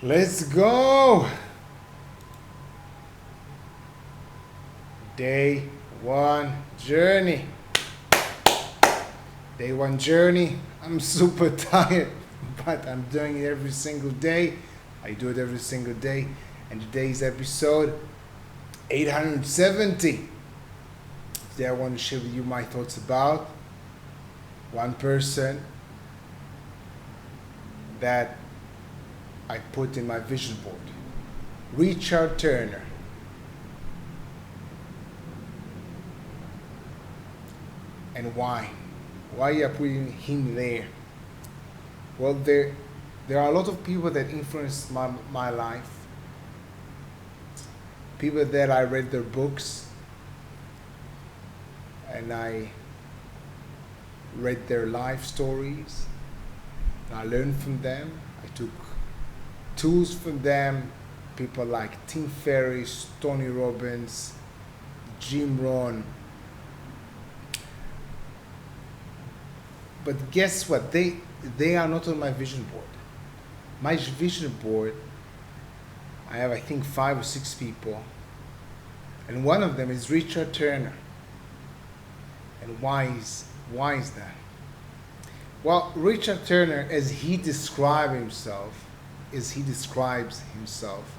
Let's go. Day one journey. Day one journey. I'm super tired, but I'm doing it every single day. I do it every single day. And today's episode 870. Today I want to share with you my thoughts about one person that I put in my vision board. Richard Turner. And why? Why are you putting him there? Well, there are a lot of people that influenced my life. People that I read their books and I read their life stories. And I learned from them. I took tools from them. People like Tim Ferriss, Tony Robbins, Jim Rohn. But guess what? They are not on my vision board. My vision board, I have I think 5 or 6 people. And one of them is Richard Turner. And why is that? Well, Richard Turner, as he describes himself,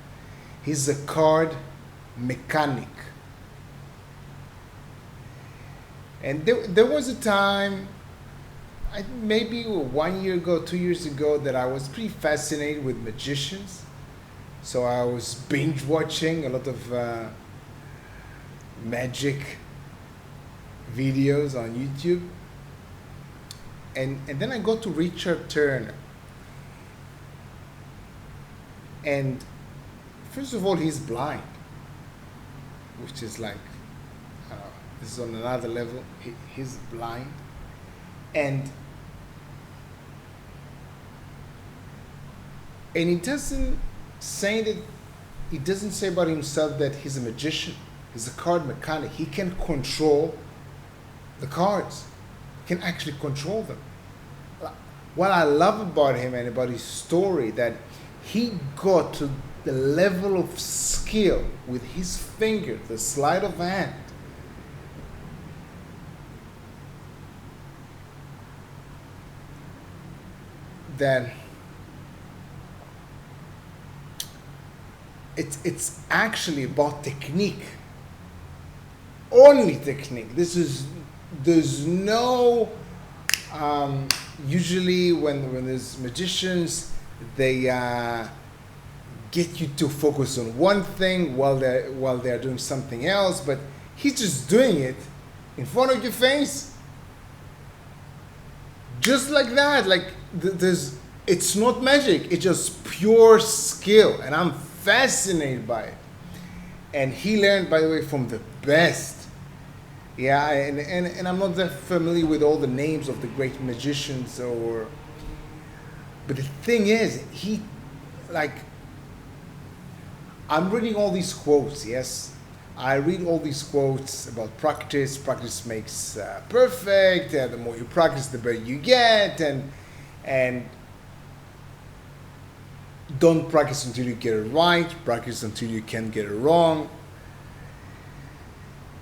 he's a card mechanic. And there was a time, maybe 1 year ago, 2 years ago, that I was pretty fascinated with magicians. So I was binge watching a lot of magic videos on YouTube. And then I got to Richard Turner. And first of all, he's blind, which is like, this is on another level. He's blind. And he doesn't say about himself that he's a magician. He's a card mechanic. He can control the cards. He can actually control them. What I love about him and about his story, that he got to the level of skill with his finger, the sleight of hand, that it's actually about technique. Only technique. There's no usually when there's magicians, they get you to focus on one thing while they're doing something else, but he's just doing it in front of your face, just like that. Like it's not magic. It's just pure skill, and I'm fascinated by it. And he learned, by the way, from the best. Yeah, and I'm not that familiar with all the names of the great magicians, but the thing is, I'm reading all these quotes, yes. I read all these quotes about practice. Practice makes perfect. The more you practice, the better you get. And don't practice until you get it right. Practice until you can't get it wrong.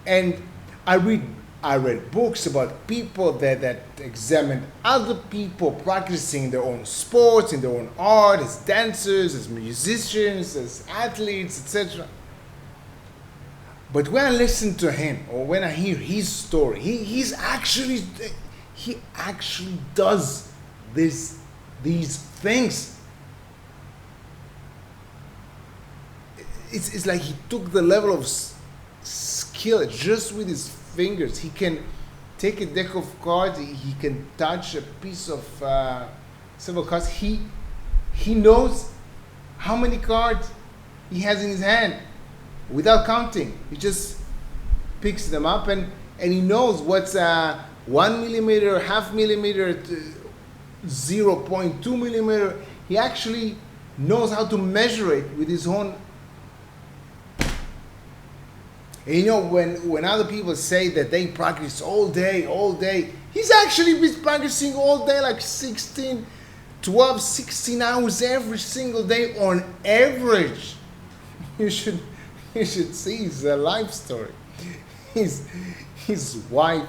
And I read books about people that examine other people practicing their own sports, in their own art, as dancers, as musicians, as athletes, etc. But when I listen to him, or when I hear his story, he actually does these things. It's like he took the level of skill just with his fingers. He can take a deck of cards. He can touch a piece of several cards. He knows how many cards he has in his hand without counting. He just picks them up and he knows what's 1 millimeter, half millimeter, 0.2 millimeter. He actually knows how to measure it with his own. And you know, when other people say that they practice all day, he's actually been practicing all day, like 16 12, 16 hours every single day on average. You should see his life story. His wife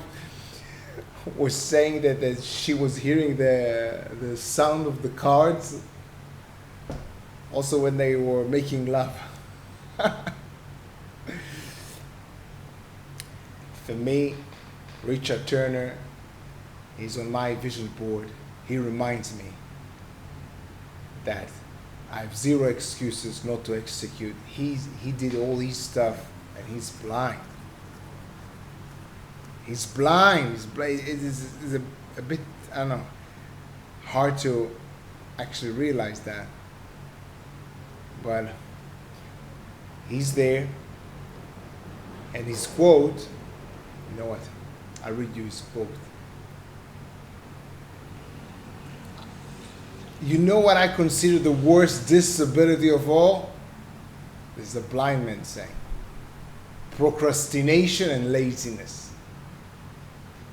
was saying that she was hearing the sound of the cards also when they were making love. For me, Richard Turner is on my vision board. He reminds me that I have zero excuses not to execute. He did all his stuff and he's blind. He's blind. It is a bit, I don't know, hard to actually realize that. But he's there. And his quote, you know what? I'll read you his quote. You know what I consider the worst disability of all? This is a blind man saying. Procrastination and laziness.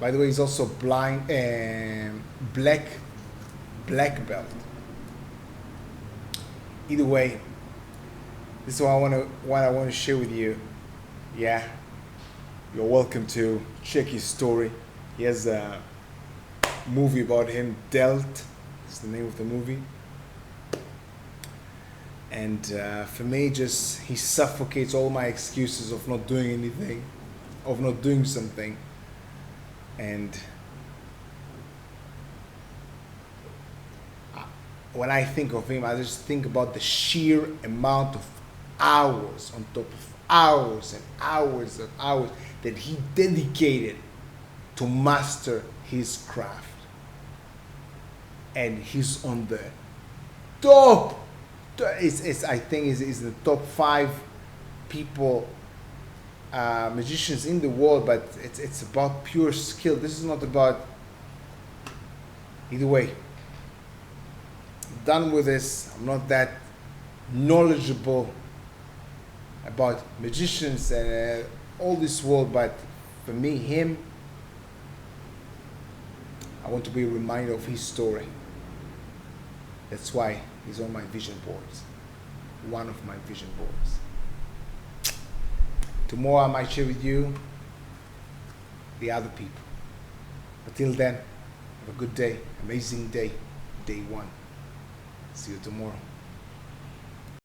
By the way, he's also blind and black belt. Either way, this is what I want to share with you. Yeah, you're welcome to check his story. He has a movie about him, Dealt. It's the name of the movie. And for me, just he suffocates all my excuses of not doing anything, of not doing something. And when I think of him, I just think about the sheer amount of hours on top of hours and hours and hours that he dedicated to master his craft. And he's on the top. I think is the top 5 people, magicians in the world. But it's about pure skill. This is not about. Either way, I'm done with this. I'm not that knowledgeable about magicians and all this world. But for me, him, I want to be reminded of his story. That's why he's on my vision boards. One of my vision boards. Tomorrow I might share with you the other people. Until then, have a good day, amazing day, day 1. See you tomorrow.